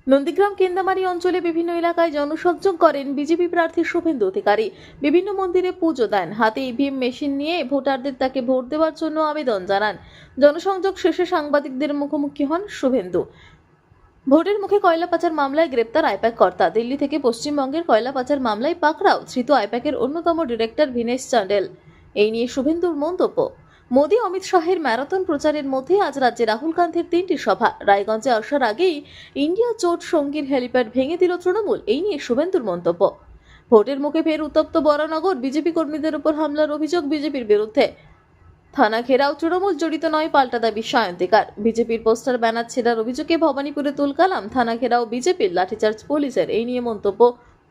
নন্দীগ্রাম কেন্দামারি অঞ্চলে বিভিন্ন এলাকায় জনসংযোগ করেন বিজেপি প্রার্থী শুভেন্দু অধিকারী। বিভিন্ন মন্দিরে পুজো দেন, হাতে ইভিএম মেশিন নিয়ে ভোটারদের তাকে ভোট দেওয়ার জন্য আবেদন জানান। জনসংযোগ শেষে সাংবাদিকদের মুখোমুখি হন শুভেন্দু। ভোটের মুখে কয়লা পাচার মামলায় গ্রেপ্তার আইপ্যাক কর্তা। দিল্লি থেকে পশ্চিমবঙ্গের কয়লা পাচার মামলায় পাকড়াও ধৃত আইপ্যাকের অন্যতম ডিরেক্টর ভিনেশ চান্ডেল। এই নিয়ে শুভেন্দুর মন্তব্য। মোদি অমিত শাহের ম্যারাথন প্রচারের মধ্যে আজ রাজ্যে রাহুল গান্ধীর 3টি সভা। রায়গঞ্জে আসার আগেই ইন্ডিয়া জোট সঙ্গীর হেলিপ্যাড ভেঙে দিল তৃণমূল। এই নিয়ে শুভেন্দুর মন্তব্য। ভোটের মুখে ফের উত্তপ্ত বরানগর। বিজেপি কর্মীদের উপর হামলার অভিযোগ বিজেপির বিরুদ্ধে। থানা ঘেরাও, তৃণমূল জড়িত নয় পাল্টা দাবি সায়ন্তিকার। বিজেপির পোস্টার ব্যানার ছেড়ার অভিযোগে ভবানীপুরে তুলকালাম। থানা ঘেরাও বিজেপির, লাঠিচার্জ পুলিশের। এই নিয়ে মন্তব্য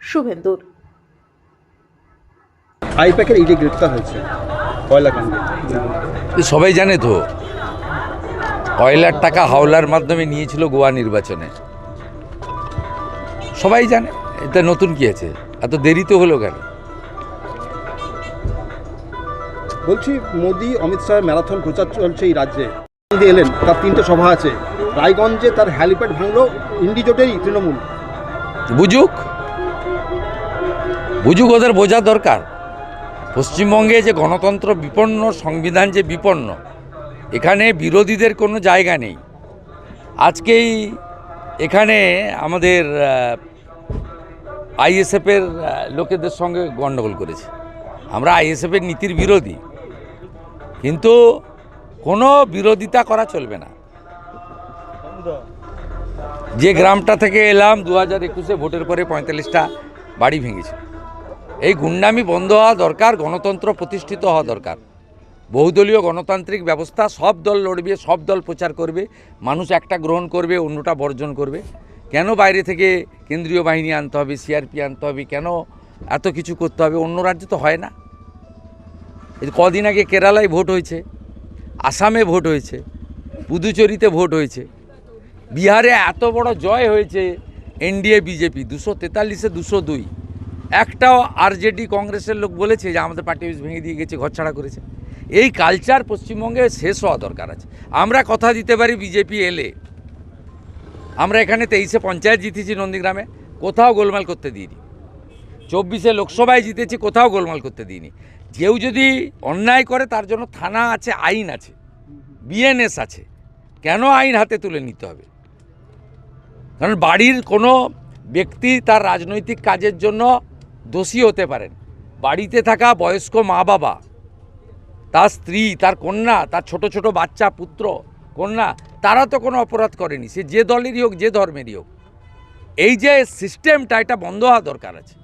শুভেন্দুর। আইপ্যাকের ইডি গ্রেপ্তার হয়েছে কয়লাকাণ্ডে। সবাই জানে তো, কয়লার টাকা হাওলার মাধ্যমে নিয়েছিল গোয়া নির্বাচনে। সবাই জানে, এটা নতুন কি আছে? এত দেরি তো হলো কেন? বলছি, মোদি অমিত শাহের ম্যারাথন প্রচার চলছে এই রাজ্যে। এলেন, তার 3টে সভা আছে। রায়গঞ্জে তার হেলিপ্যাড ভাঙলো ইন্ডি জোটেরই তৃণমূল। বুঝুক, ওদের বোঝা দরকার। পশ্চিমবঙ্গে যে গণতন্ত্র বিপন্ন, সংবিধান যে বিপন্ন, এখানে বিরোধীদের কোনো জায়গা নেই। আজকেই এখানে আমাদের আইএসএফের লোকেদের সঙ্গে গণ্ডগোল করেছে। আমরা আইএসএফের নীতির বিরোধী, কিন্তু কোনো বিরোধিতা করা চলবে না। যে গ্রামটা থেকে এলাম 2021-এ ভোটের পরে 45টা বাড়ি ভেঙেছে। এই গুন্ডামি বন্ধ হওয়া দরকার, গণতন্ত্র প্রতিষ্ঠিত হওয়া দরকার। বহুদলীয় গণতান্ত্রিক ব্যবস্থা, সব দল লড়বে, সব দল প্রচার করবে, মানুষ একটা গ্রহণ করবে, অন্যটা বর্জন করবে। কেন বাইরে থেকে কেন্দ্রীয় বাহিনী আনতে হবে, সিআরপি আনতে হবে? কেন এত কিছু করতে হবে? অন্য রাজ্যে তো হয় না। কদিন আগে কেরালায় ভোট হয়েছে, আসামে ভোট হয়েছে, পুদুচেরিতে ভোট হয়েছে, বিহারে এত বড় জয় হয়েছে এনডিএ বিজেপি 243-এ 202। একটাও আরজেডি কংগ্রেসের লোক বলেছে যে আমাদের পার্টি অফিস ভেঙে দিয়ে গেছে, ঘরছাড়া করেছে। এই কালচার পশ্চিমবঙ্গে শেষ হওয়া দরকার আছে। আমরা কথা দিতে পারি বিজেপি এলে। আমরা এখানে 23-এ পঞ্চায়েত জিতেছি নন্দীগ্রামে, কোথাও গোলমাল করতে দিইনি। 24-এ লোকসভায় জিতেছি, কোথাও গোলমাল করতে দিইনি। কেউ যদি অন্যায় করে তার জন্য থানা আছে, আইন আছে, বিএনএস আছে। কেন আইন হাতে তুলে নিতে হবে? কারণ বাড়ির কোনো ব্যক্তি তার রাজনৈতিক কাজের জন্য দোষী হতে পারেন। বাড়িতে থাকা বয়স্ক মা বাবা, তার স্ত্রী, তার কন্যা, তার ছোট ছোট বাচ্চা, পুত্র কন্যা, তারা তো কোনো অপরাধ করেনি, সে যে দলেরই হোক, যে ধর্মেরই হোক। এই যে সিস্টেমটা, এটা বন্ধ হওয়া দরকার আছে।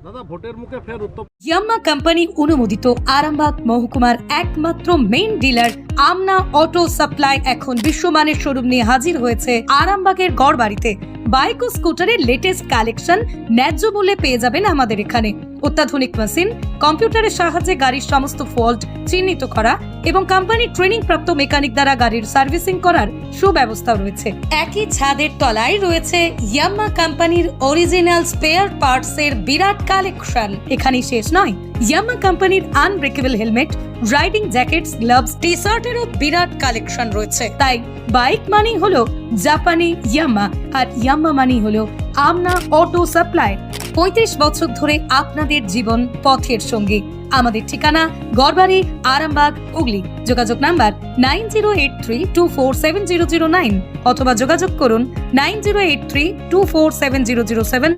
দাদা, ভোটের মুখে ফের উত্তপ্ত। ইয়াম্মা কোম্পানি অনুমোদিত আরামবাগ মহকুমার একমাত্র মেইন ডিলার আমনা অটো সাপ্লাই এখন বিশ্বমানের শোরুম নিয়ে হাজির হয়েছে আরামবাগের গড়বাড়িতে। বাইক ও স্কুটারের লেটেস্ট কালেকশন ন্যায্য মূল্যে পেয়ে যাবেন আমাদের এখানে। অত্যাধুনিক মেশিন, কম্পিউটারের সাহায্যে গাড়ির সমস্ত ফল্ট চিহ্নিত করা এবং কোম্পানি ট্রেনিং প্রাপ্ত মেকানিক দ্বারা গাড়ির সার্ভিসিং করার সুব্যবস্থা রয়েছে। একই ছাদের তলায় রয়েছে ইয়াম্মা কোম্পানির অরিজিনাল স্পেয়ার পার্টস এর বিরাট কালেকশন। এখানেই শেষ নয়, ইয়াম্মা কোম্পানির unbreakable helmet, riding jackets, gloves, T শার্টেরও বিরাট কালেকশন রয়েছে। তাই বাইক মানি হলো জাপানি ইয়াম্মা, আর ইয়াম্মা মানি হলো আমনা অটো সাপ্লাই। 35 বছর ধরে আপনাদের জীবন পথের সঙ্গী। আমাদের ঠিকানা গড়বাড়ি, আরামবাগ, হুগলি। যোগাযোগ নাম্বার 9083247009 অথবা যোগাযোগ করুন 9083247007।